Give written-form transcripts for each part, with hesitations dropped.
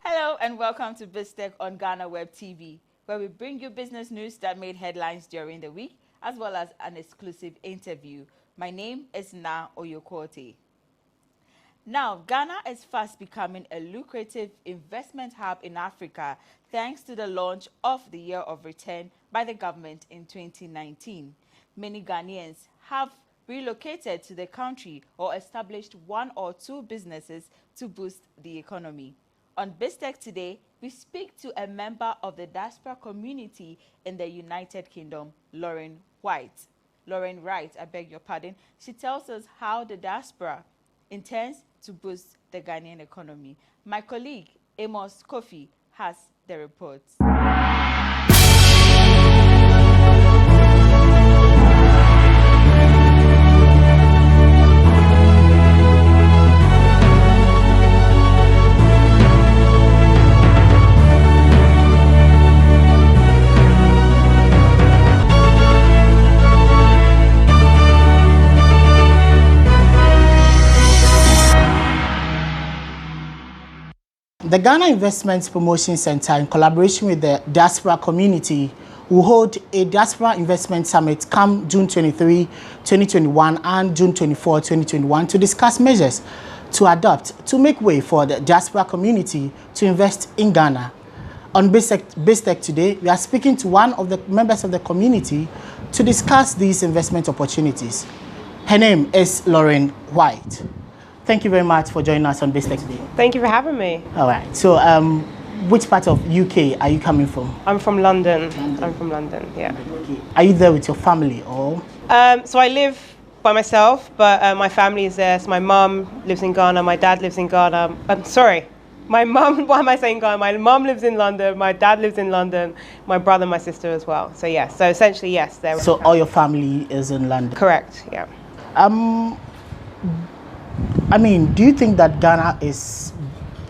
Hello and welcome to BizTech on Ghana Web TV, where we bring you business news that made headlines during the week, as well as an exclusive interview. My name is Na Oyokote. Now, Ghana is fast becoming a lucrative investment hub in Africa thanks to the launch of the Year of Return by the government in 2019. Many Ghanaians have relocated to the country or established one or two businesses to boost the economy. On BizTech today, we speak to a member of the diaspora community in the United Kingdom, Lorraine Wright. Lorraine Wright, I beg your pardon. She tells us how the diaspora intends to boost the Ghanaian economy. My colleague, Amos Kofi, has the reports. The Ghana Investment Promotion Center, in collaboration with the diaspora community, will hold a Diaspora Investment Summit come June 23, 2021 and June 24, 2021 to discuss measures to adopt to make way for the diaspora community to invest in Ghana. On BizTech today, we are speaking to one of the members of the community to discuss these investment opportunities. Her name is Lorraine Wright. Thank you very much for joining us on BizTech today. Thank you for having me. All right. So, which part of UK are you coming from? I'm from London. I'm from London, yeah. Okay. Are you there with your family or? So I live by myself, but my family is there. So my mum lives in Ghana, my dad lives in Ghana. I'm sorry. My mum, why am I saying Ghana? My mum lives in London, my dad lives in London, my brother and my sister as well. So yes, so essentially yes. So all your family is in London? Correct, yeah. I mean, do you think that Ghana is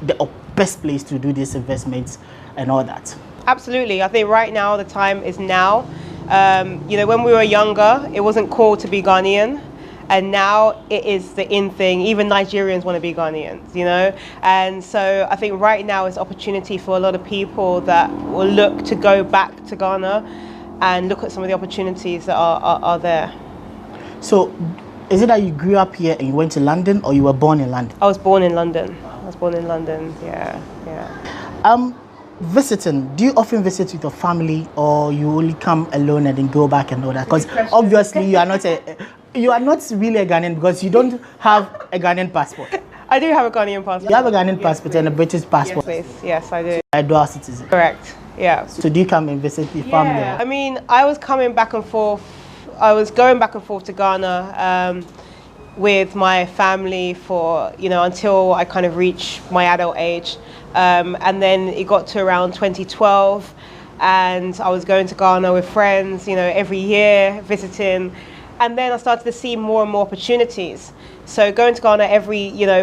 the best place to do these investments and all that? Absolutely. I think right now the time is now. When we were younger, it wasn't cool to be Ghanaian. And now it is the in thing. Even Nigerians want to be Ghanaians, you know? And so I think right now is opportunity for a lot of people that will look to go back to Ghana and look at some of the opportunities that are there. So, is it that you grew up here and you went to London, or you were born in London? I was born in London. Yeah. Visiting, do you often visit with your family, or you only come alone and then go back and all that? Because obviously you are not really a Ghanaian because you don't have a Ghanaian passport. I do have a Ghanaian passport. You have a Ghanaian passport and a British passport. Yes, please. Yes, I do. A dual citizen. Correct. Yeah. So do you come and visit your family? Yeah. I mean, I was coming back and forth. I was going back and forth to Ghana with my family for, until I kind of reached my adult age. And then it got to around 2012 and I was going to Ghana with friends, every year visiting. And then I started to see more and more opportunities. So going to Ghana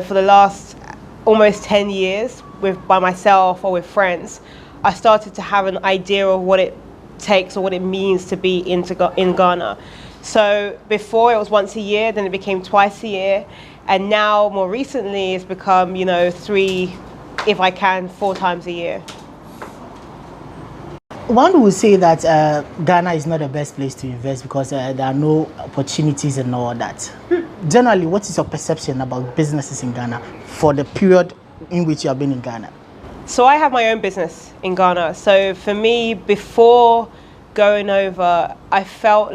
for the last almost 10 years by myself or with friends, I started to have an idea of what it takes or what it means to be in Ghana. So before it was once a year, then it became twice a year, and now more recently it's become 3, if I can, 4 times a year. One would say that Ghana is not the best place to invest because there are no opportunities and all that. Generally, what is your perception about businesses in Ghana for the period in which you have been in Ghana? So I have my own business in Ghana. So for me, before going over, I felt,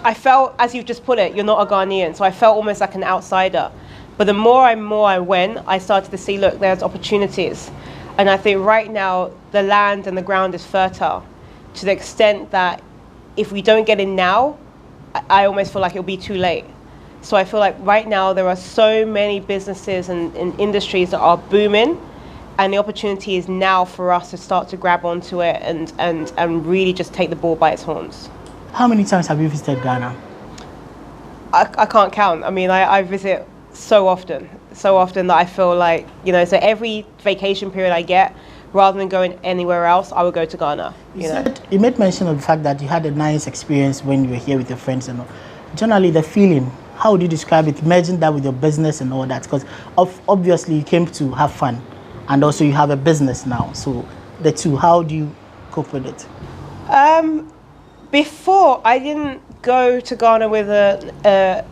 as you've just put it, you're not a Ghanaian. So I felt almost like an outsider. But the more I went, I started to see, look, there's opportunities. And I think right now, the land and the ground is fertile to the extent that if we don't get in now, I almost feel like it'll be too late. So I feel like right now there are so many businesses and industries that are booming, and the opportunity is now for us to start to grab onto it and really just take the bull by its horns. How many times have you visited Ghana? I can't count. I mean, I visit so often that I feel like, so every vacation period I get, rather than going anywhere else, I would go to Ghana. You made mention of the fact that you had a nice experience when you were here with your friends and all. Generally, the feeling How would you describe it, merging that with your business and all that? Because obviously you came to have fun, and also you have a business now. So the two, how do you cope with it? Before, I didn't go to Ghana with a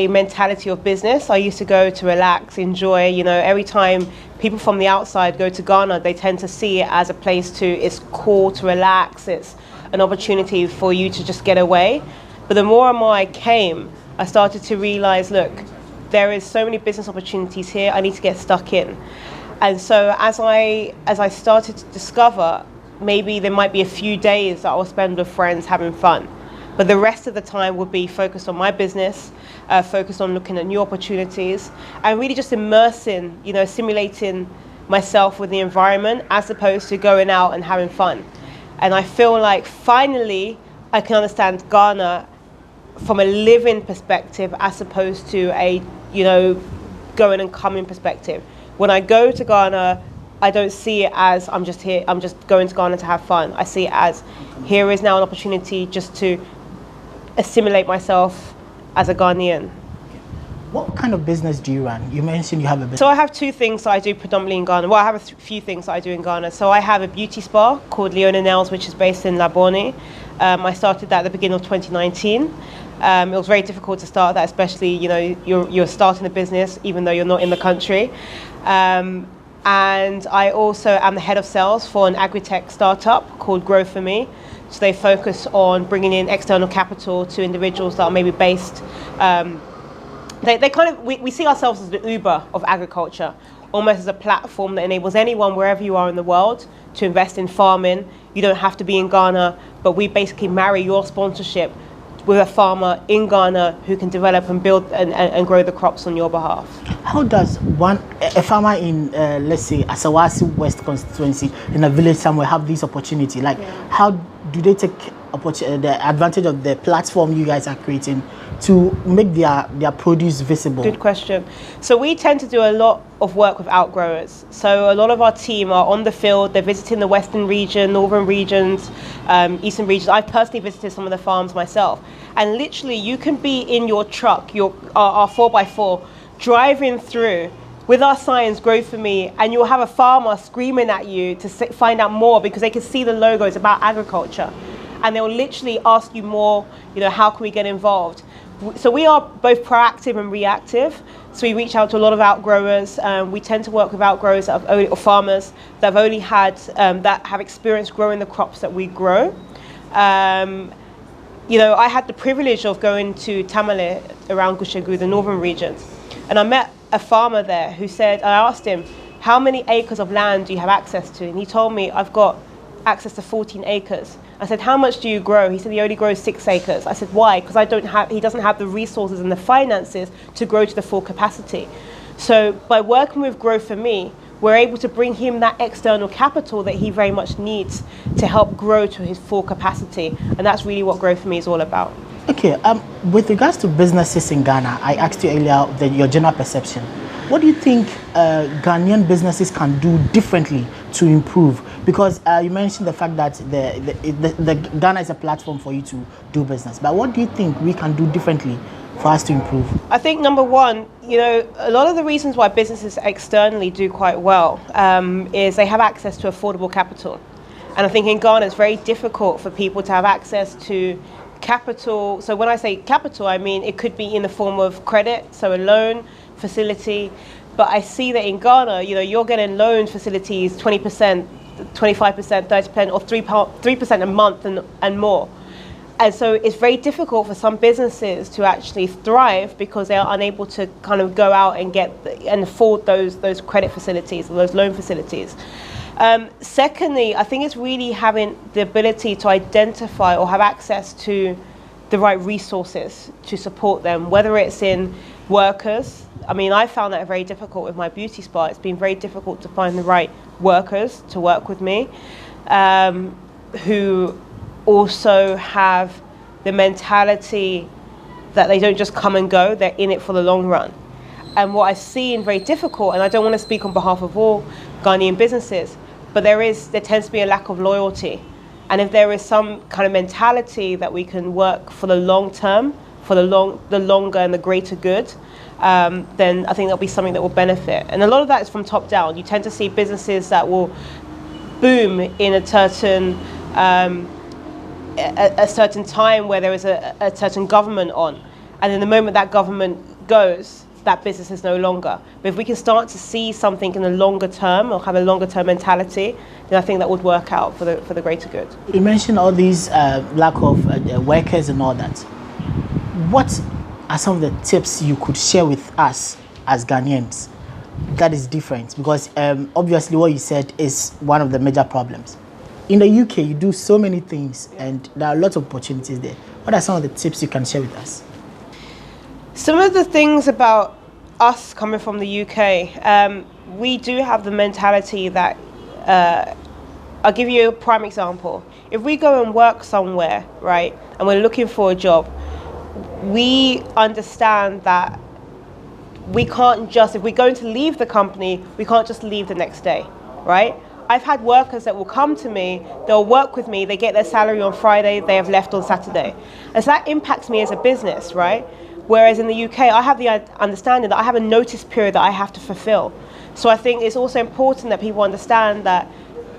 mentality of business. I used to go to relax, enjoy. You know, every time people from the outside go to Ghana, they tend to see it as a place it's cool to relax. It's an opportunity for you to just get away. But the more and more I came, I started to realize, look, there is so many business opportunities here. I need to get stuck in. And so as I started to discover, maybe there might be a few days that I'll spend with friends having fun, but the rest of the time would be focused on my business, focused on looking at new opportunities, and really just immersing, you know, simulating myself with the environment as opposed to going out and having fun. And I feel like finally I can understand Ghana from a living perspective as opposed to a, you know, going and coming perspective. When I go to Ghana, I don't see it as I'm just here, I'm just going to Ghana to have fun. I see it as here is now an opportunity just to assimilate myself as a Ghanaian. What kind of business do you run? You mentioned you have a business. So I have two things that I do predominantly in Ghana. Well, I have a few things that I do in Ghana. So I have a beauty spa called Leona Nails, which is based in Labone. I started that at the beginning of 2019. It was very difficult to start that, especially, you know, you're starting a business even though you're not in the country. And I also am the head of sales for an agri-tech startup called Grow For Me. So they focus on bringing in external capital to individuals that are maybe based. We see ourselves as the Uber of agriculture, almost as a platform that enables anyone wherever you are in the world to invest in farming. You don't have to be in Ghana, but we basically marry your sponsorship with a farmer in Ghana who can develop and build and grow the crops on your behalf. How does a farmer in, let's say, Asawasi West constituency in a village somewhere have this opportunity? Like, how do they take the advantage of the platform you guys are creating to make their produce visible? Good question. So we tend to do a lot of work with outgrowers. So a lot of our team are on the field. They're visiting the western region, northern regions, eastern regions. I've personally visited some of the farms myself. And literally, you can be in your truck, our 4x4, driving through with our signs, Grow For Me, and you'll have a farmer screaming at you to find out more because they can see the logos about agriculture. And they'll literally ask you more, you know, how can we get involved? So we are both proactive and reactive. So we reach out to a lot of outgrowers. We tend to work with outgrowers or farmers that have only had, that have experience growing the crops that we grow. You know, I had the privilege of going to Tamale around Gushagu, the northern regions. And I met a farmer there who said, I asked him, how many acres of land do you have access to? And he told me, I've got access to 14 acres. I said, how much do you grow? He said, he only grows 6 acres. I said, why? Because he doesn't have the resources and the finances to grow to the full capacity. So by working with Grow For Me, we're able to bring him that external capital that he very much needs to help grow to his full capacity. And that's really what Grow For Me is all about. Okay, with regards to businesses in Ghana, I asked you earlier your general perception. What do you think Ghanaian businesses can do differently to improve? Because you mentioned the fact that the Ghana is a platform for you to do business. But what do you think we can do differently for us to improve? I think number one, you know, a lot of the reasons why businesses externally do quite well is they have access to affordable capital. And I think in Ghana it's very difficult for people to have access to capital. So when I say capital, I mean it could be in the form of credit, so a loan facility. But I see that in Ghana, you know, you're getting loan facilities 20%, 25%, 30%, or 3% a month and more. And so it's very difficult for some businesses to actually thrive because they are unable to kind of go out and get and afford those credit facilities or those loan facilities. Secondly, I think it's really having the ability to identify or have access to the right resources to support them, whether it's in workers. I mean, I found that very difficult with my beauty spa. It's been very difficult to find the right workers to work with me, who also have the mentality that they don't just come and go, they're in it for the long run. And what I've seen very difficult, and I don't want to speak on behalf of all Ghanaian businesses, but there tends to be a lack of loyalty. And if there is some kind of mentality that we can work for the long term for the longer and the greater good, then I think that'll be something that will benefit. And a lot of that is from top down. You tend to see businesses that will boom in a certain time where there is a certain government on, and in the moment that government goes, that business is no longer. But if we can start to see something in the longer term, or have a longer term mentality, then I think that would work out for the greater good. You mentioned all these lack of workers and all that. What are some of the tips you could share with us as Ghanaians that is different? Because obviously what you said is one of the major problems. In the UK, you do so many things and there are lots of opportunities there. What are some of the tips you can share with us? Some of the things about us coming from the UK, we do have the mentality that, I'll give you a prime example. If we go and work somewhere, right, and we're looking for a job, we understand that we can't just, if we're going to leave the company, we can't just leave the next day, right? I've had workers that will come to me, they'll work with me, they get their salary on Friday, they have left on Saturday. And so that impacts me as a business, right? Whereas in the UK, I have the understanding that I have a notice period that I have to fulfill. So I think it's also important that people understand that,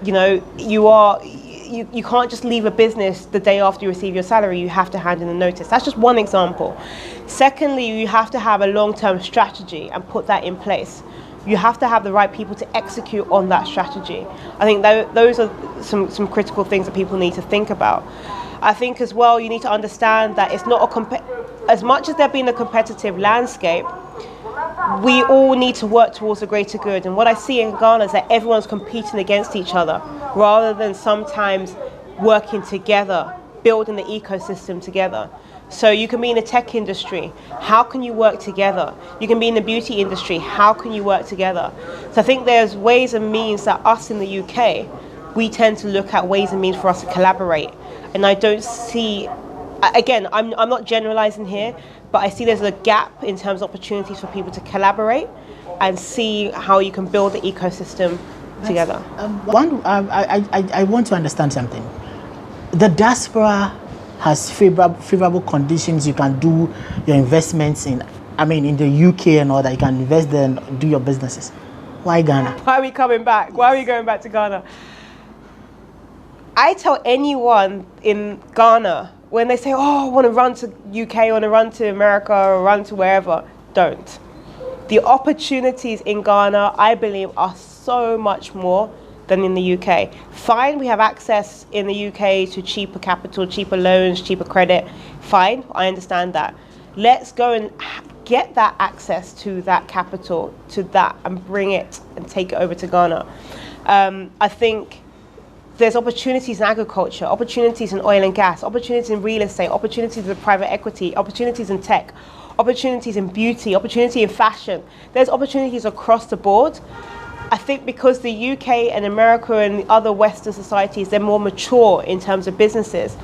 you know, you can't just leave a business the day after you receive your salary. You have to hand in a notice. That's just one example. Secondly, you have to have a long-term strategy and put that in place. You have to have the right people to execute on that strategy. I think those are some critical things that people need to think about. I think as well, you need to understand that it's not as much as there being a competitive landscape, we all need to work towards a greater good. And what I see in Ghana is that everyone's competing against each other rather than sometimes working together, building the ecosystem together. So you can be in the tech industry, how can you work together? You can be in the beauty industry, how can you work together? So I think there's ways and means that us in the UK, we tend to look at ways and means for us to collaborate. And I don't see, again, I'm not generalizing here, but I see there's a gap in terms of opportunities for people to collaborate and see how you can build the ecosystem together. I want to understand something. The diaspora has favorable conditions. You can do your investments in the UK and all that. You can invest there and do your businesses. Why Ghana? Why are we coming back? Why are we going back to Ghana? I tell anyone in Ghana, when they say, oh, I want to run to UK, I want to run to America, or run to wherever, don't. The opportunities in Ghana, I believe, are so much more than in the UK. Fine, we have access in the UK to cheaper capital, cheaper loans, cheaper credit. Fine, I understand that. Let's go and get that access to that capital, to that, and bring it and take it over to Ghana. I think there's opportunities in agriculture, opportunities in oil and gas, opportunities in real estate, opportunities in private equity, opportunities in tech, opportunities in beauty, opportunity in fashion. There's opportunities across the board. I think because the UK and America and other Western societies, they're more mature in terms of businesses.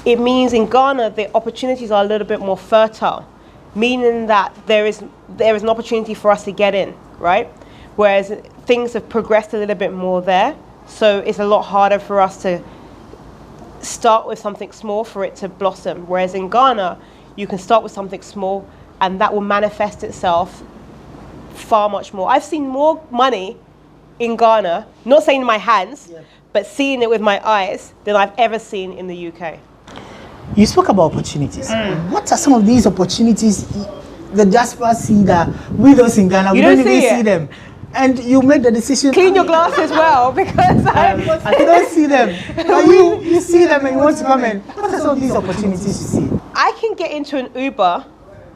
It means in Ghana, the opportunities are a little bit more fertile, meaning that there is an opportunity for us to get in, right? Whereas things have progressed a little bit more there. So it's a lot harder for us to start with something small for it to blossom. Whereas in Ghana, you can start with something small and that will manifest itself far much more. I've seen more money in Ghana, not saying in my hands, but seeing it with my eyes than I've ever seen in the UK. You spoke about opportunities. What are some of these opportunities the diaspora see that we those in Ghana, we don't even see them? And you make the decision. Clean your glass as well, because I don't see them. But you see them and you want to come in. What are some of these opportunities you see? I can get into an Uber,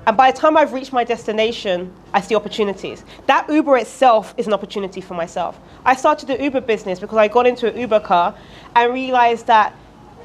and by the time I've reached my destination, I see opportunities. That Uber itself is an opportunity for myself. I started the Uber business because I got into an Uber car and realized that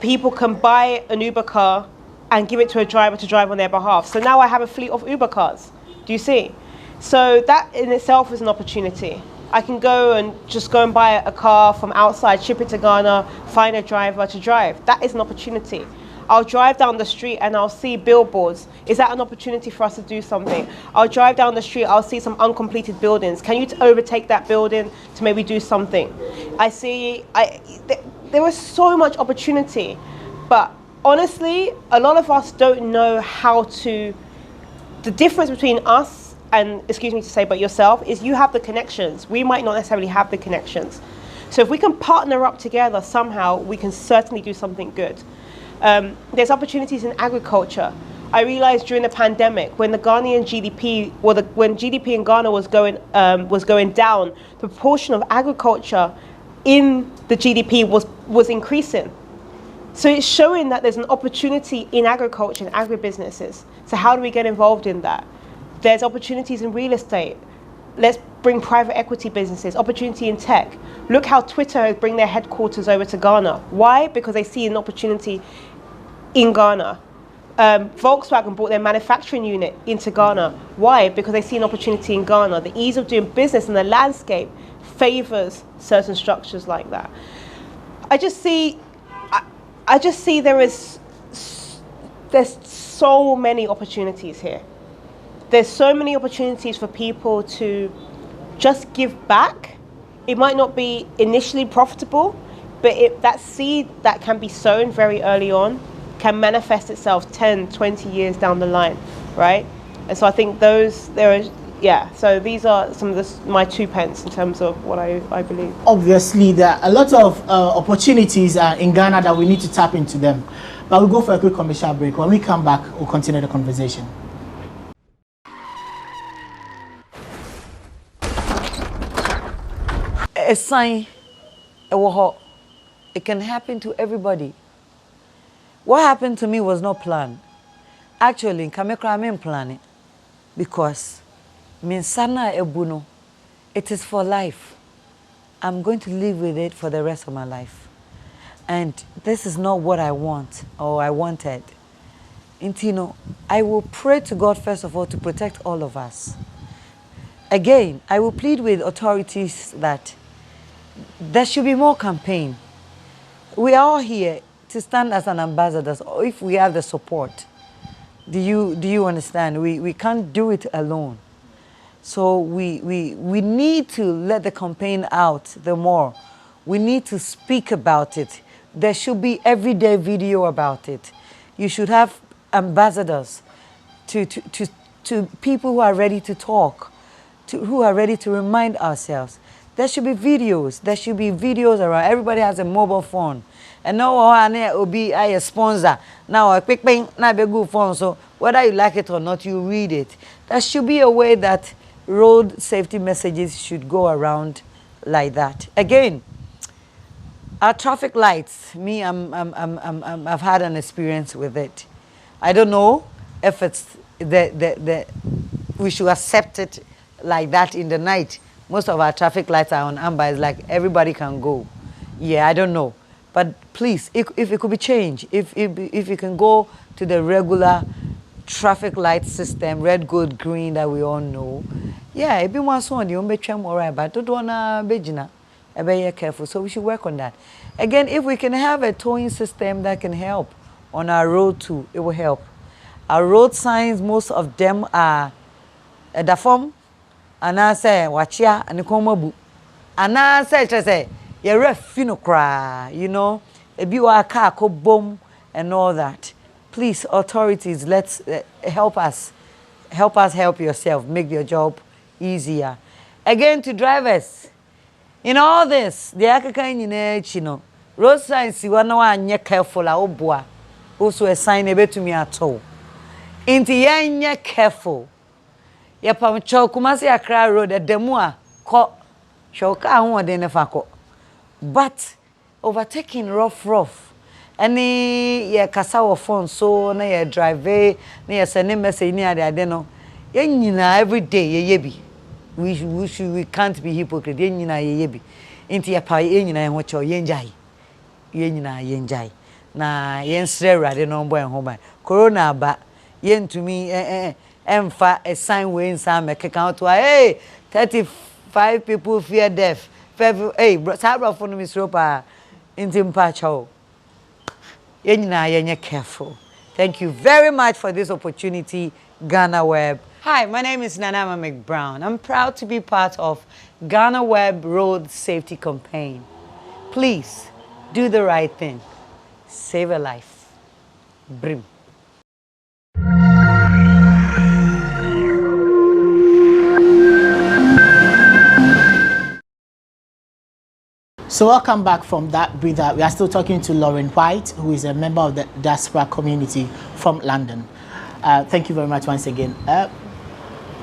people can buy an Uber car and give it to a driver to drive on their behalf. So now I have a fleet of Uber cars. Do you see? So that in itself is an opportunity. I can go and buy a car from outside, ship it to Ghana, find a driver to drive. That is an opportunity. I'll drive down the street and I'll see billboards. Is that an opportunity for us to do something? I'll drive down the street, I'll see some uncompleted buildings. Can you overtake that building to maybe do something? There was so much opportunity, but honestly, a lot of us don't know how to, the difference between us and, excuse me to say, but yourself, is you have the connections. We might not necessarily have the connections. So if we can partner up together somehow, we can certainly do something good. There's opportunities in agriculture. I realized during the pandemic, when the Ghanaian GDP, when GDP in Ghana was going down, the proportion of agriculture in the GDP was increasing. So it's showing that there's an opportunity in agriculture and agribusinesses. So how do we get involved in that? There's opportunities in real estate. Let's bring private equity businesses, opportunity in tech. Look how Twitter has bring their headquarters over to Ghana. Why? Because they see an opportunity in Ghana. Volkswagen brought their manufacturing unit into Ghana. Why? Because they see an opportunity in Ghana. The ease of doing business and the landscape favors certain structures like that. I just see there's so many opportunities here. There's so many opportunities for people to just give back. It might not be initially profitable, but that seed that can be sown very early on can manifest itself 10, 20 years down the line, right? And so I think so these are some of my 2 pence in terms of what I believe. Obviously, there are a lot of opportunities in Ghana that we need to tap into them. But we'll go for a quick commercial break. When we come back, we'll continue the conversation. A sign, it can happen to everybody. What happened to me was not planned. Actually, in Kamekra, I didn't plan it because Minsana Ebuno, it is for life. I'm going to live with it for the rest of my life. And this is not what I want or I wanted. Intino, I will pray to God, first of all, to protect all of us. Again, I will plead with authorities that there should be more campaign. We are all here to stand as an ambassador if we have the support. Do you understand? We can't do it alone. So we need to let the campaign out the more. We need to speak about it. There should be everyday video about it. You should have ambassadors to people who are ready to talk, who are ready to remind ourselves. There should be videos. There should be videos around. Everybody has a mobile phone. And now I will be a sponsor. Now a quick thing, now be good phone. So whether you like it or not, you read it. There should be a way that road safety messages should go around like that. Again, our traffic lights. I've had an experience with it. I don't know if it's we should accept it like that in the night. Most of our traffic lights are on amber. It's like everybody can go. Yeah, I don't know. But please, if it could be changed, if you can go to the regular traffic light system, red, gold, green that we all know. Yeah, if you want someone, you won't be alright, but don't wanna be careful. So we should work on that. Again, if we can have a towing system that can help on our road too, it will help. Our road signs, most of them are the form. And I say, watch ya, and the comabu. And I say, you're a funeral cry, you know, if you are a car, bomb, and all that. Please, authorities, let's help us. Help us help yourself, make your job easier. Again, to drivers, in all this, the Akakan, you know, road signs, you are no careful, also a sign a bit to me at all. Into ye careful. Ya pam cho Kumasi Accra road at Demua ko shoka ho de ne fa ko but overtaking rough any ye kasa wo phone so na ye drive na ye send message ni ade no ye nyina every day ye bi we can't be hypocrite ye nyina ye bi inti ya pa ye nyina ho cho ye njai ye nyina ye njai na ye nsre awrade no mbo en ho ban corona ba ye ntumi Emfa a sign way in some account to hey 35 people fear death. Hey, Sabra for Miss Ropa in Timpacho. You're careful. Thank you very much for this opportunity, Ghana Web. Hi, my name is Nanama McBrown. I'm proud to be part of Ghana Web Road Safety Campaign. Please do the right thing. Save a life. Brim. So welcome back from that breather. We are still talking to Lorraine Wright, who is a member of the diaspora community from London. Thank you very much once again.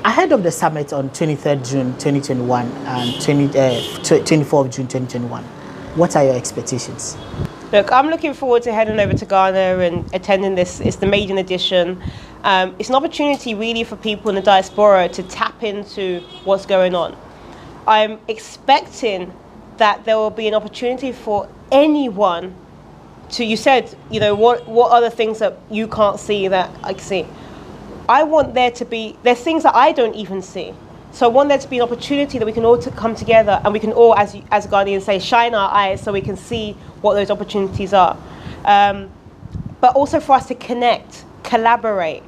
Ahead of the summit on 23rd June 2021 and 24th June 2021, what are your expectations? Look, I'm looking forward to heading over to Ghana and attending this. It's the maiden edition. It's an opportunity really for people in the diaspora to tap into what's going on. I'm expecting that there will be an opportunity for anyone to, you said, you know, what are the things that you can't see that I can see? I want there to be, there's things that I don't even see. So I want there to be an opportunity that we can all come together and we can all, as Ghanaians say, shine our eyes so we can see what those opportunities are. But also for us to connect, collaborate.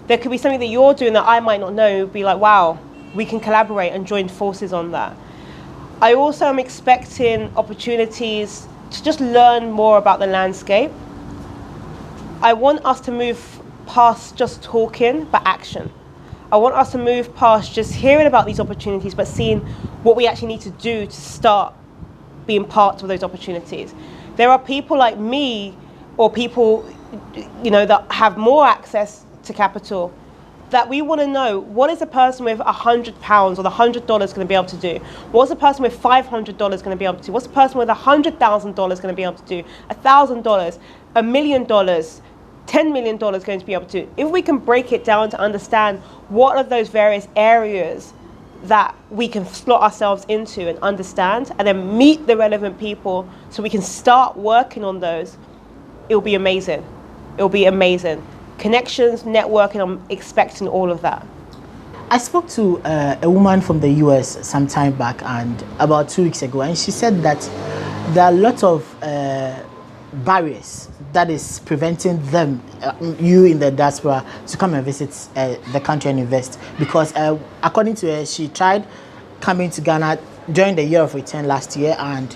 There could be something that you're doing that I might not know, be like, wow, we can collaborate and join forces on that. I also am expecting opportunities to just learn more about the landscape. I want us to move past just talking, but action. I want us to move past just hearing about these opportunities, but seeing what we actually need to do to start being part of those opportunities. There are people like me, or people, you know, that have more access to capital, that we want to know, what is a person with £100 or the $100 going to be able to do? What's a person with $500 going to be able to do? What's a person with $100,000 going to be able to do? $1,000, $1 million, $10 million going to be able to do? If we can break it down to understand what are those various areas that we can slot ourselves into and understand, and then meet the relevant people so we can start working on those, it'll be amazing. It'll be amazing. Connections, networking, I'm expecting all of that. I spoke to a woman from the US some time back, and about 2 weeks ago, and she said that there are a lot of barriers that is preventing them, you in the diaspora, to come and visit the country and invest. Because according to her, she tried coming to Ghana during the year of return last year and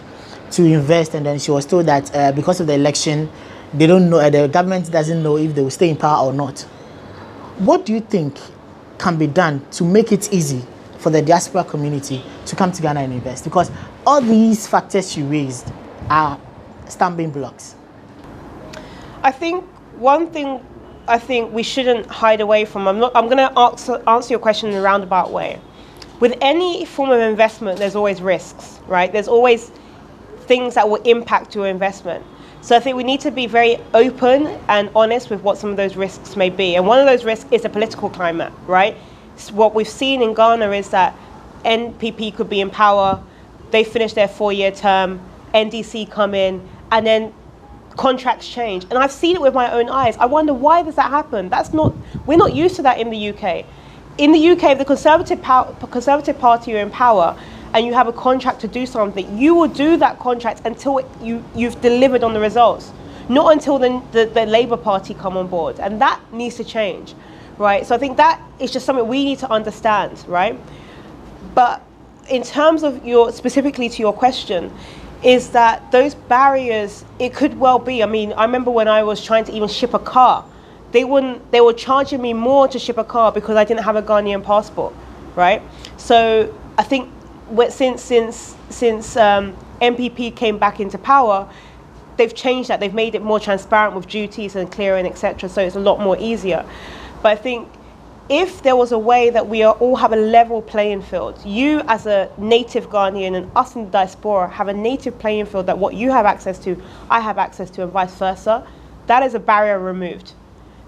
to invest, and then she was told that because of the election, they don't know, the government doesn't know if they will stay in power or not. What do you think can be done to make it easy for the diaspora community to come to Ghana and invest? Because all these factors you raised are stumbling blocks. I think one thing I think we shouldn't hide away from, I'm going to answer your question in a roundabout way. With any form of investment, there's always risks, right? There's always things that will impact your investment. So I think we need to be very open and honest with what some of those risks may be. And one of those risks is the political climate, right? So what we've seen in Ghana is that NPP could be in power, they finish their 4-year term, NDC come in, and then contracts change. And I've seen it with my own eyes. I wonder, why does that happen? We're not used to that in the UK. In the UK, if the Conservative Party are in power, and you have a contract to do something, you will do that contract until you've delivered on the results, not until the Labour Party come on board. And that needs to change, right? So I think that is just something we need to understand, right? But in terms of specifically to your question, is that those barriers, it could well be, I mean, I remember when I was trying to even ship a car, they were charging me more to ship a car because I didn't have a Ghanaian passport, right? So I think since MPP came back into power, they've changed that. They've made it more transparent with duties and clearing, etc. So it's a lot more easier. But I think if there was a way that we all have a level playing field, you as a native Ghanaian and us in the diaspora have a native playing field, that what you have access to, I have access to, and vice versa, that is a barrier removed.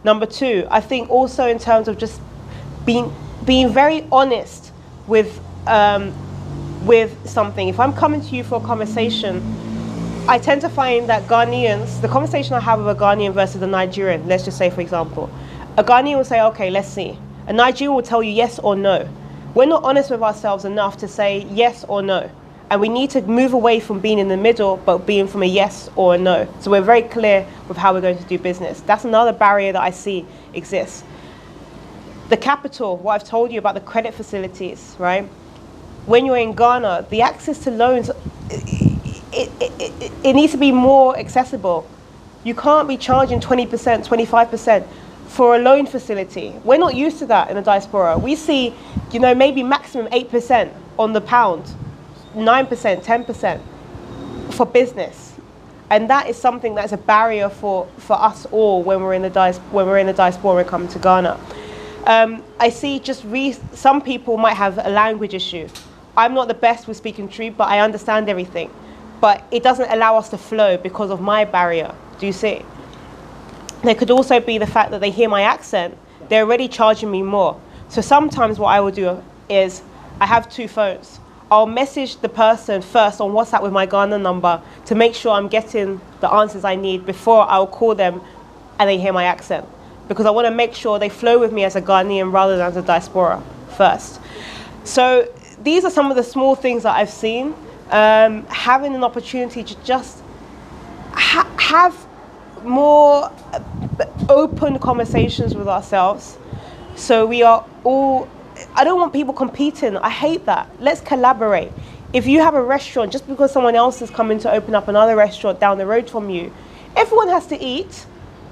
Number two, I think also in terms of just being very honest with something. If I'm coming to you for a conversation, I tend to find that Ghanaians, the conversation I have with a Ghanaian versus a Nigerian, let's just say for example, a Ghanaian will say, okay, let's see. A Nigerian will tell you yes or no. We're not honest with ourselves enough to say yes or no. And we need to move away from being in the middle, but being from a yes or a no. So we're very clear with how we're going to do business. That's another barrier that I see exists. The capital, what I've told you about the credit facilities, right? When you're in Ghana, the access to loans, it needs to be more accessible. You can't be charging 20%, 25% for a loan facility. We're not used to that in the diaspora. We see, you know, maybe maximum 8% on the pound, 9%, 10% for business. And that is something that's a barrier for us all when we're in the diaspora and come to Ghana. I see some people might have a language issue. I'm not the best with speaking Tree, but I understand everything. But it doesn't allow us to flow because of my barrier. Do you see? There could also be the fact that they hear my accent. They're already charging me more. So sometimes what I will do is I have 2 phones. I'll message the person first on WhatsApp with my Ghana number to make sure I'm getting the answers I need before I'll call them and they hear my accent. Because I want to make sure they flow with me as a Ghanaian rather than as a diaspora first. So these are some of the small things that I've seen. Having an opportunity to just have more open conversations with ourselves. So we are all, I don't want people competing. I hate that. Let's collaborate. If you have a restaurant, just because someone else is coming to open up another restaurant down the road from you, everyone has to eat,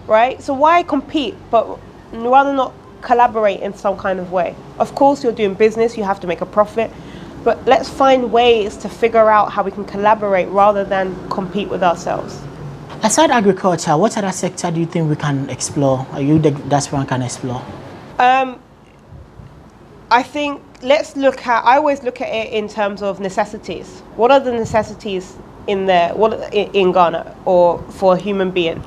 right? So why compete, but rather not collaborate in some kind of way? Of course, you're doing business, you have to make a profit, but let's find ways to figure out how we can collaborate rather than compete with ourselves. Aside agriculture, what other sector do you think we can explore, or you, the diaspora, can explore? I think I always look at it in terms of necessities. What are the necessities in there, in Ghana, or for a human being?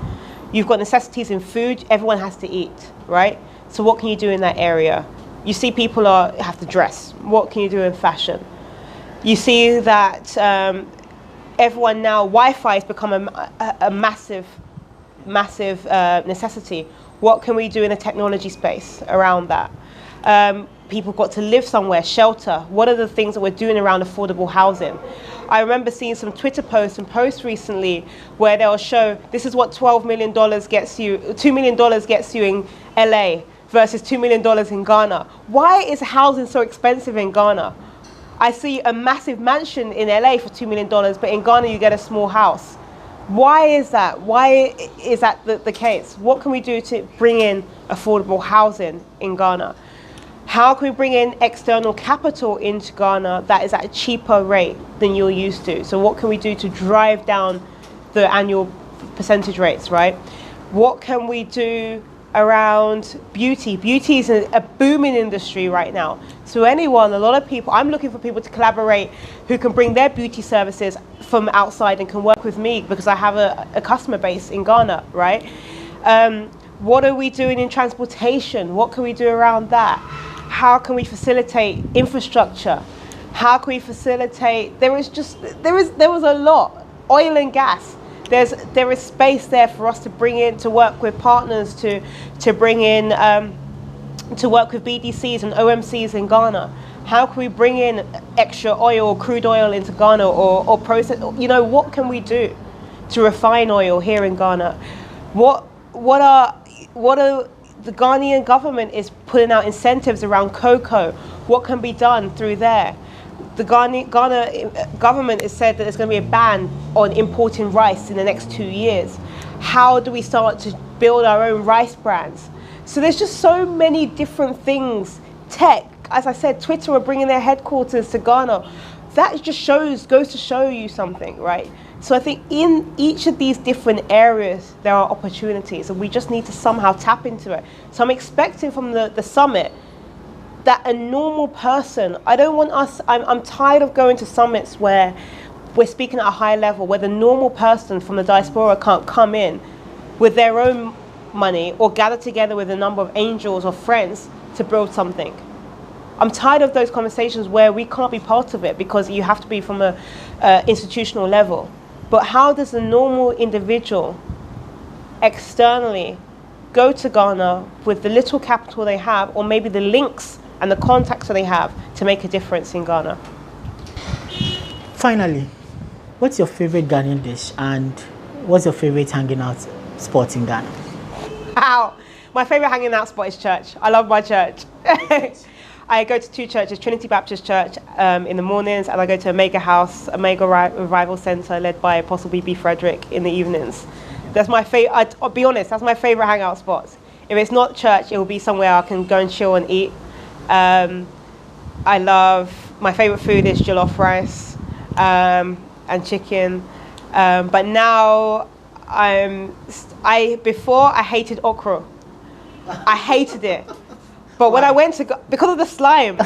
You've got necessities in food, everyone has to eat, right? So what can you do in that area? You see people have to dress. What can you do in fashion? You see that everyone now, Wi-Fi has become a massive necessity. What can we do in the technology space around that? People got to live somewhere, shelter. What are the things that we're doing around affordable housing? I remember seeing some Twitter posts and posts recently where they'll show this is what $12 million gets you, $2 million gets you in LA versus $2 million in Ghana. Why is housing so expensive in Ghana? I see a massive mansion in LA for $2 million, but in Ghana you get a small house. Why is that? Why is that the case? What can we do to bring in affordable housing in Ghana? How can we bring in external capital into Ghana that is at a cheaper rate than you're used to? So what can we do to drive down the annual percentage rates, right? What can we do around beauty? Beauty is a booming industry right now. So a lot of people, I'm looking for people to collaborate who can bring their beauty services from outside and can work with me because I have a customer base in Ghana, right? What are we doing in transportation? What can we do around that? How can we facilitate infrastructure? How can we facilitate, there was a lot, oil and gas. There is space there for us to bring in, to work with partners, to bring in, to work with BDCs and OMCs in Ghana. How can we bring in extra oil or crude oil into Ghana or process, what can we do to refine oil here in Ghana? What are the Ghanaian government is putting out incentives around cocoa. What can be done through there? The Ghana government has said that there's going to be a ban on importing rice in the next 2 years. How do we start to build our own rice brands? So there's just so many different things. Tech, as I said, Twitter are bringing their headquarters to Ghana. That just goes to show you something, right? So I think in each of these different areas, there are opportunities and we just need to somehow tap into it. So I'm expecting from the summit that a normal person, I'm tired of going to summits where we're speaking at a high level, where the normal person from the diaspora can't come in with their own money or gather together with a number of angels or friends to build something. I'm tired of those conversations where we can't be part of it because you have to be from a institutional level. But how does a normal individual externally go to Ghana with the little capital they have, or maybe the links and the contacts that they have, to make a difference in Ghana? Finally, what's your favorite Ghanaian dish and what's your favorite hanging out spot in Ghana? Wow, my favorite hanging out spot is church. I love my church. I go to 2 churches, Trinity Baptist Church in the mornings, and I go to Omega House, Omega Revival Centre, led by Apostle B.B. Frederick, in the evenings. That's my favorite. I'll be honest, that's my favorite hangout spots. If it's not church, it will be somewhere I can go and chill and eat. I love, my favorite food is jollof rice and chicken. But now before I hated okra. I hated it. But when I went to because of the slime.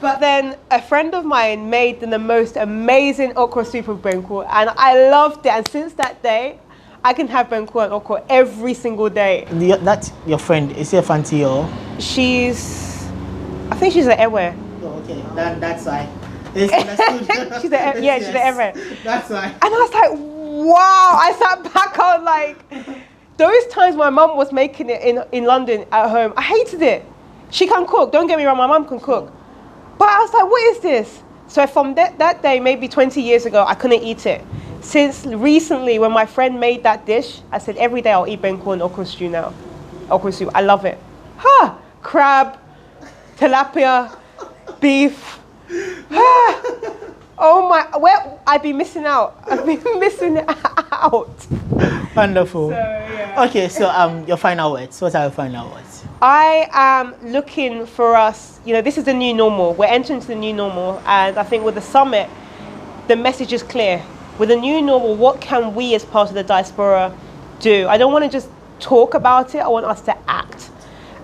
But then a friend of mine made the most amazing okra soup with benku, and I loved it. And since that day, I can have benku and okra every single day. That's your friend. Is she a fancy or? I think she's an Ewe. Oh, okay. That's why. It's understood. She's an Ewe. That's why. And I was like, wow. I sat back, I was like, those times my mum was making it in London at home, I hated it. She can cook, don't get me wrong, my mum can cook. But I was like, what is this? So from that day, maybe 20 years ago, I couldn't eat it. Since recently, when my friend made that dish, I said, every day I'll eat benku and okra stew now. Okra soup, I love it. Crab, tilapia, beef. Oh my, I'd be missing out. I've been missing out. Wonderful. So, yeah. Okay, so your final words. What are your final words? I am looking for us, this is the new normal. We're entering into the new normal, and I think with the summit, the message is clear. With the new normal, what can we as part of the diaspora do? I don't want to just talk about it, I want us to act.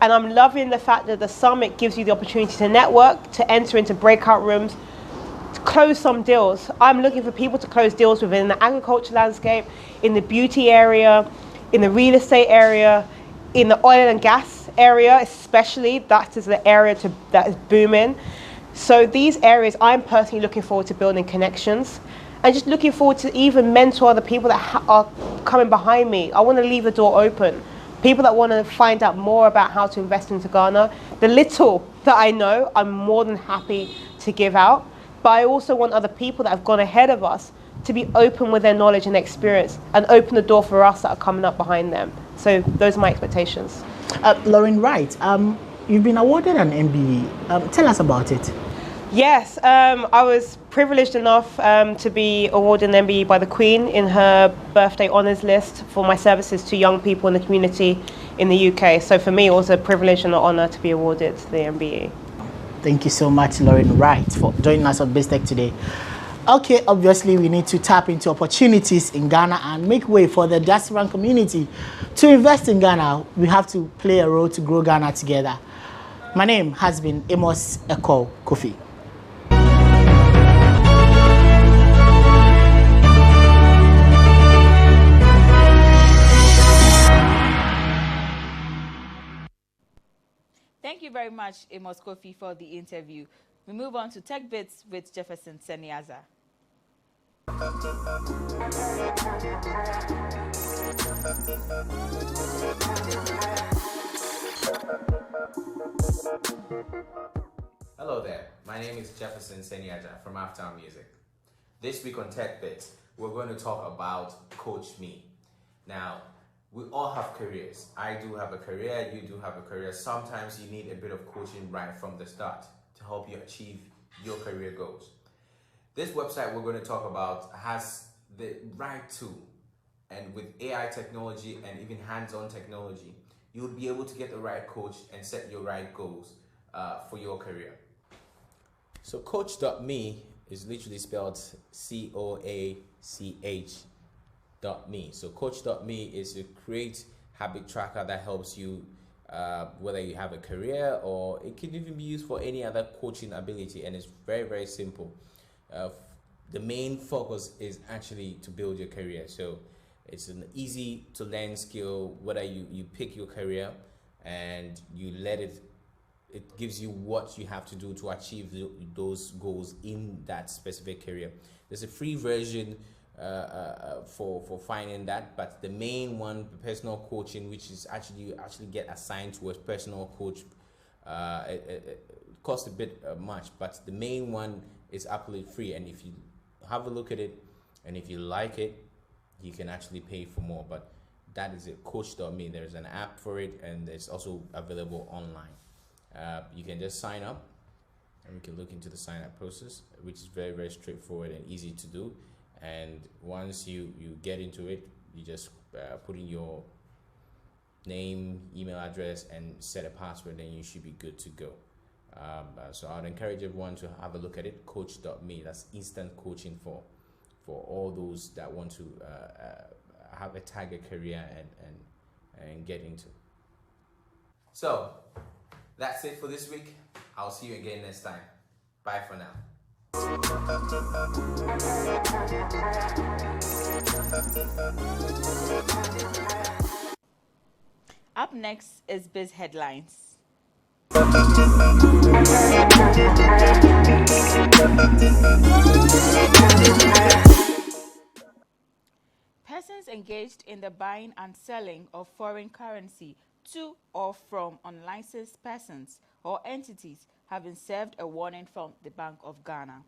And I'm loving the fact that the summit gives you the opportunity to network, to enter into breakout rooms, to close some deals. I'm looking for people to close deals within the agriculture landscape, in the beauty area, in the real estate area, in the oil and gas area, especially. That is the area that is booming. So these areas, I'm personally looking forward to building connections and just looking forward to even mentor the people that are coming behind me. I want to leave the door open. People that want to find out more about how to invest into Ghana. The little that I know, I'm more than happy to give out. But I also want other people that have gone ahead of us to be open with their knowledge and experience and open the door for us that are coming up behind them. So those are my expectations. Lorraine Wright, you've been awarded an MBE. Tell us about it. Yes, I was privileged enough to be awarded an MBE by the Queen in her birthday honours list for my services to young people in the community in the UK. So for me, it was a privilege and an honour to be awarded the MBE. Thank you so much, Lorraine Wright, for joining us on BizTech today. Okay, obviously we need to tap into opportunities in Ghana and make way for the diaspora community to invest in Ghana. We have to play a role to grow Ghana together. My name has been Amos Eko Kofi. Thank you very much, Amos Kofi, for the interview. We move on to Tech Bits with Jefferson Seniaza. Hello there, my name is Jefferson Seniaza from After Music. This week on Tech Bits, we're going to talk about Coach Me. Now, we all have careers. I do have a career, you do have a career. Sometimes you need a bit of coaching right from the start to help you achieve your career goals. This website we're going to talk about has the right tool, and with AI technology and even hands-on technology, you'll be able to get the right coach and set your right goals for your career. So coach.me is literally spelled COACH.me. So coach.me is a great habit tracker that helps you whether you have a career, or it can even be used for any other coaching ability, and it's very, very simple. The main focus is actually to build your career. So it's an easy to learn skill, whether you pick your career and you let it gives you what you have to do to achieve those goals in that specific career. There's a free version for finding that, but the main one, personal coaching, which is you actually get assigned to a personal coach, it costs a bit much, but the main one is absolutely free, and if you have a look at it and if you like it, you can actually pay for more. But that is it, coach.me. There's an app for it, and it's also available online. You can just sign up, and we can look into the sign up process, which is very, very straightforward and easy to do. And once you get into it, you just put in your name, email address, and set a password, then you should be good to go. So I'd encourage everyone to have a look at it. Coach.me, that's instant coaching for all those that want to have a target career and get into. So that's it for this week. I'll see you again next time. Bye for now. Up next is Biz Headlines. Persons engaged in the buying and selling of foreign currency to or from unlicensed persons or entities have been served a warning from the Bank of Ghana.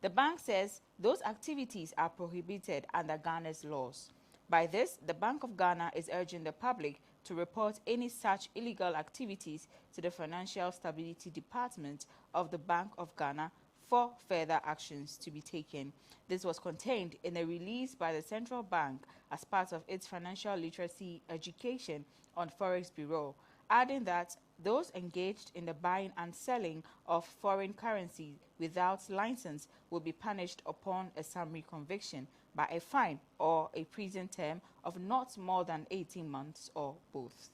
The bank says those activities are prohibited under Ghana's laws. By this, the Bank of Ghana is urging the public to report any such illegal activities to the Financial Stability Department of the Bank of Ghana for further actions to be taken. This was contained in a release by the central bank as part of its financial literacy education on Forex Bureau, adding that those engaged in the buying and selling of foreign currency without license will be punished upon a summary conviction by a fine or a prison term of not more than 18 months or both.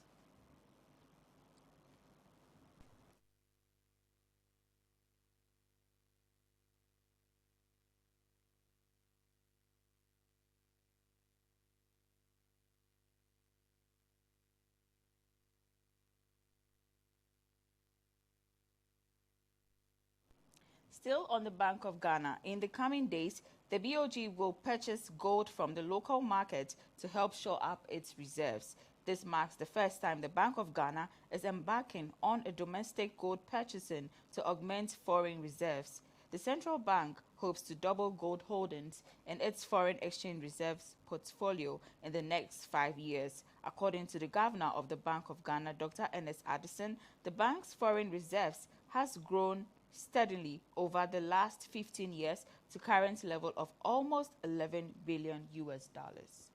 Still on the Bank of Ghana, in the coming days, the BOG will purchase gold from the local market to help shore up its reserves. This marks the first time the Bank of Ghana is embarking on a domestic gold purchasing to augment foreign reserves. The central bank hopes to double gold holdings in its foreign exchange reserves portfolio in the next 5 years. According to the governor of the Bank of Ghana, Dr. Ernest Addison, the bank's foreign reserves has grown steadily over the last 15 years to current level of almost 11 billion US dollars.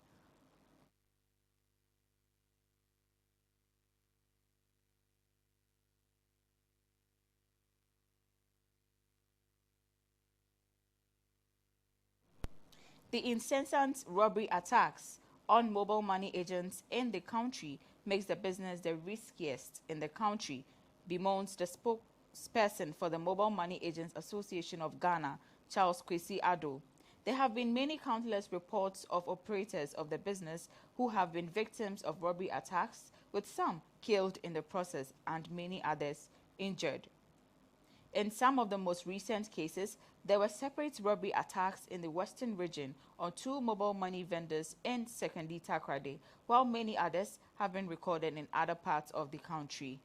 The incessant robbery attacks on mobile money agents in the country makes the business the riskiest in the country, bemoans the spokesperson for the Mobile Money Agents Association of Ghana, Charles Kwesi Addo. There have been many countless reports of operators of the business who have been victims of robbery attacks, with some killed in the process and many others injured. In some of the most recent cases, there were separate robbery attacks in the western region on 2 mobile money vendors in Sekondi Takoradi, while many others have been recorded in other parts of the country.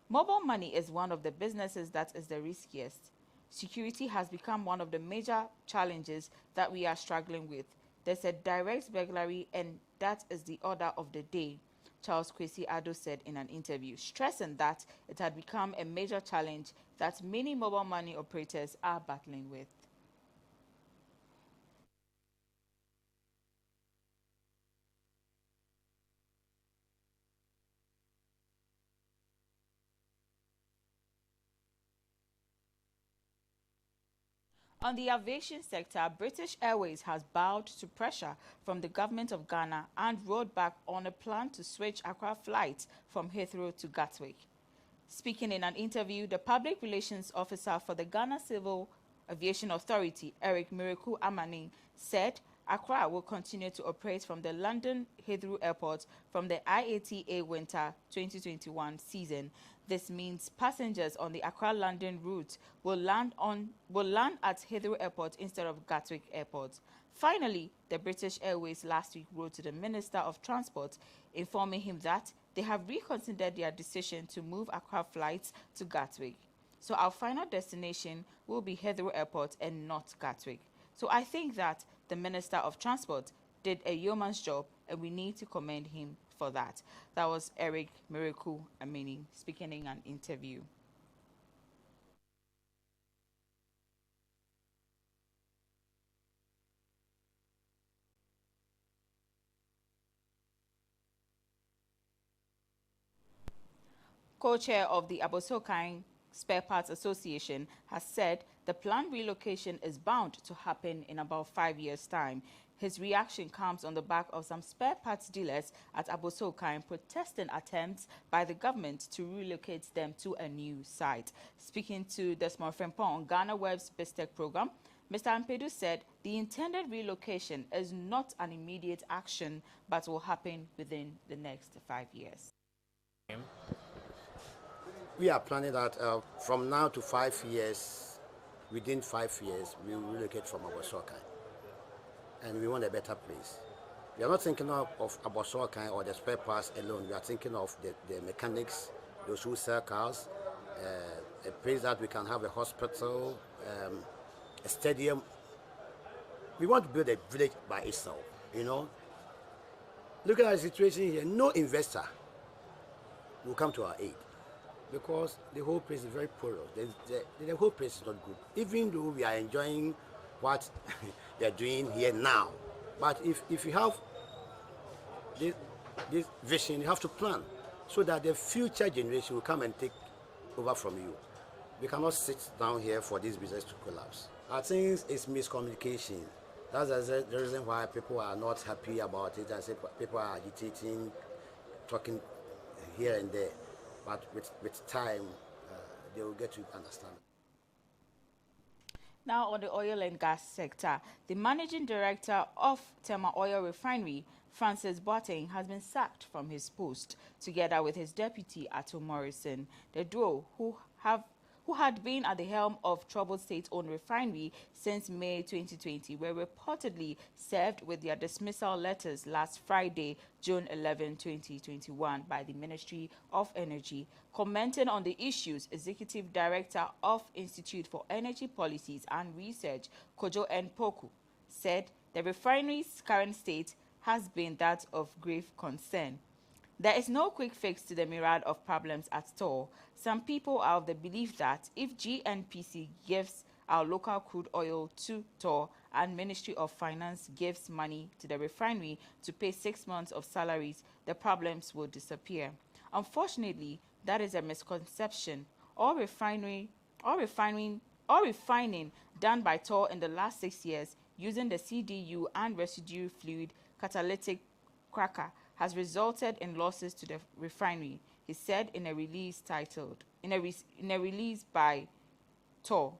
Mobile money is one of the businesses that is the riskiest. Security has become one of the major challenges that we are struggling with. There's a direct burglary, and that is the order of the day, Charles Kwesi Addo said in an interview, stressing that it had become a major challenge that many mobile money operators are battling with. On the aviation sector, British Airways has bowed to pressure from the government of Ghana and rolled back on a plan to switch Accra flights from Heathrow to Gatwick. Speaking in an interview, the public relations officer for the Ghana Civil Aviation Authority, Eric Miracle Amaning, said Accra will continue to operate from the London Heathrow Airport from the IATA Winter 2021 season. This means passengers on the Accra-London route will land at Heathrow Airport instead of Gatwick Airport. Finally, the British Airways last week wrote to the Minister of Transport, informing him that they have reconsidered their decision to move Accra flights to Gatwick. So our final destination will be Heathrow Airport and not Gatwick. So I think that the Minister of Transport did a yeoman's job, and we need to commend him for that. That was Eric Miracle Amini speaking in an interview. Co-chair of the Abosokan Spare Parts Association, has said the planned relocation is bound to happen in about 5 years' time. His reaction comes on the back of some spare parts dealers at Abosokan protesting attempts by the government to relocate them to a new site. Speaking to Desmond Frempong on Ghana Web's BizTech program, Mr. Ampedu said the intended relocation is not an immediate action, but will happen within the next 5 years. We are planning that from now to 5 years, within 5 years, we will relocate from Abosokan. And we want a better place. We are not thinking of Abosokan or the spare parts alone. We are thinking of the mechanics, those who sell cars, a place that we can have a hospital, a stadium. We want to build a village by itself, you know. Look at the situation here. No investor will come to our aid because the whole place is very porous. The whole place is not good. Even though we are enjoying what they're doing here now. But if you have this vision, you have to plan so that the future generation will come and take over from you. We cannot sit down here for this business to collapse. I think it's miscommunication. That's the reason why people are not happy about it. I say people are agitating, talking here and there. But with time, they will get to understand. Now on the oil and gas sector, the managing director of Tema Oil Refinery, Francis Boateng, has been sacked from his post, together with his deputy, Ato Morrison. The duo, who had been at the helm of troubled state-owned refinery since May 2020, were reportedly served with their dismissal letters last Friday, June 11, 2021, by the Ministry of Energy. Commenting on the issues, Executive Director of Institute for Energy Policies and Research, Kojo N. Poku, said the refinery's current state has been that of grave concern. There is no quick fix to the myriad of problems at Tor. Some people are of the belief that if GNPC gives our local crude oil to Tor and Ministry of Finance gives money to the refinery to pay 6 months of salaries, the problems will disappear. Unfortunately, that is a misconception. All refining done by Tor in the last 6 years using the CDU and residue fluid catalytic cracker has resulted in losses to the refinery, he said in a release by Tor.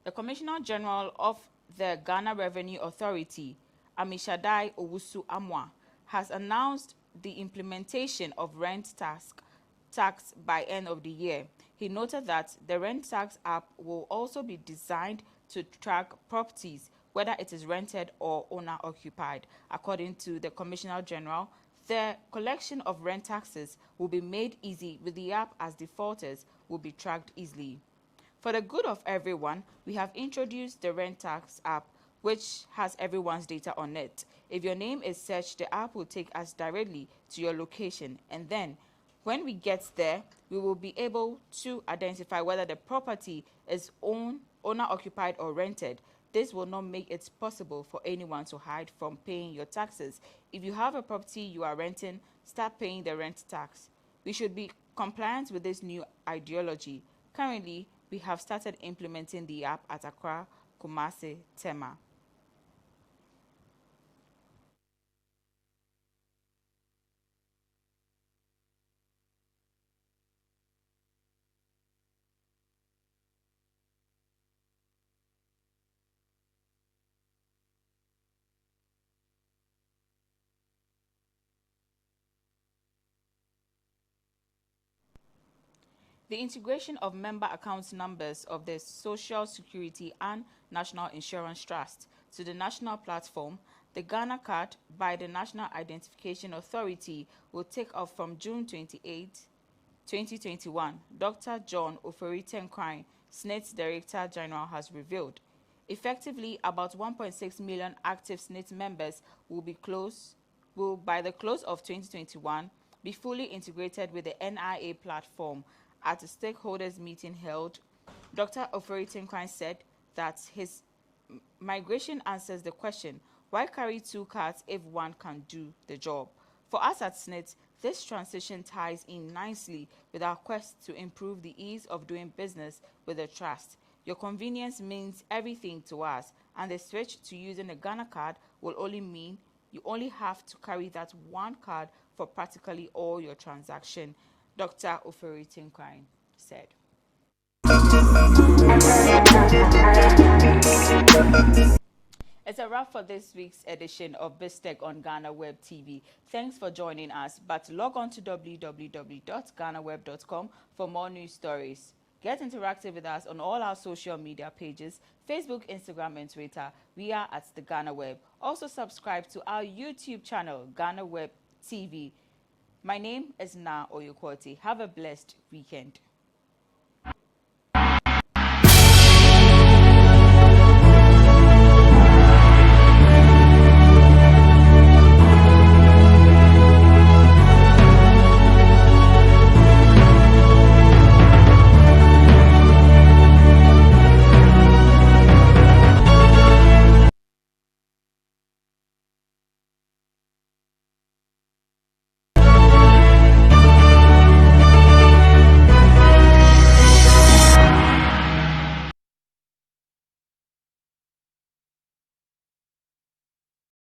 The Commissioner General of the Ghana Revenue Authority, Amishadai Owusu Amwa, has announced the implementation of rent tax by end of the year. He noted that the rent tax app will also be designed to track properties, whether it is rented or owner-occupied. According to the Commissioner General, the collection of rent taxes will be made easy with the app, as defaulters will be tracked easily. For the good of everyone, we have introduced the Rent Tax app, which has everyone's data on it. If your name is searched, the app will take us directly to your location, and then when we get there, we will be able to identify whether the property is owner-occupied or rented. This will not make it possible for anyone to hide from paying your taxes. If you have a property you are renting, start paying the rent tax. We should be compliant with this new ideology. Currently, we have started implementing the app at Accra, Kumasi, Tema. The integration of member account numbers of the Social Security and National Insurance Trust to the national platform, the Ghana Card, by the National Identification Authority, will take off from June 28, 2021, Dr. John Ofori Tenkwine, SNIT's Director General, has revealed. Effectively, about 1.6 million active SNIT members will by the close of 2021 be fully integrated with the NIA platform. At a stakeholders meeting held, Dr. Ofori-Tinkwine said that his migration answers the question, why carry two cards if one can do the job? For us at SNIT, this transition ties in nicely with our quest to improve the ease of doing business with the trust. Your convenience means everything to us, and the switch to using a Ghana card will only mean you only have to carry that one card for practically all your transaction, Dr. Ofori-Tinkwine said. It's a wrap for this week's edition of BizTech on Ghana Web TV. Thanks for joining us, but log on to www.ghanaweb.com for more news stories. Get interactive with us on all our social media pages, Facebook, Instagram, and Twitter. We are at the Ghana Web. Also subscribe to our YouTube channel, Ghana Web TV. My name is Na Oyokwote. Have a blessed weekend.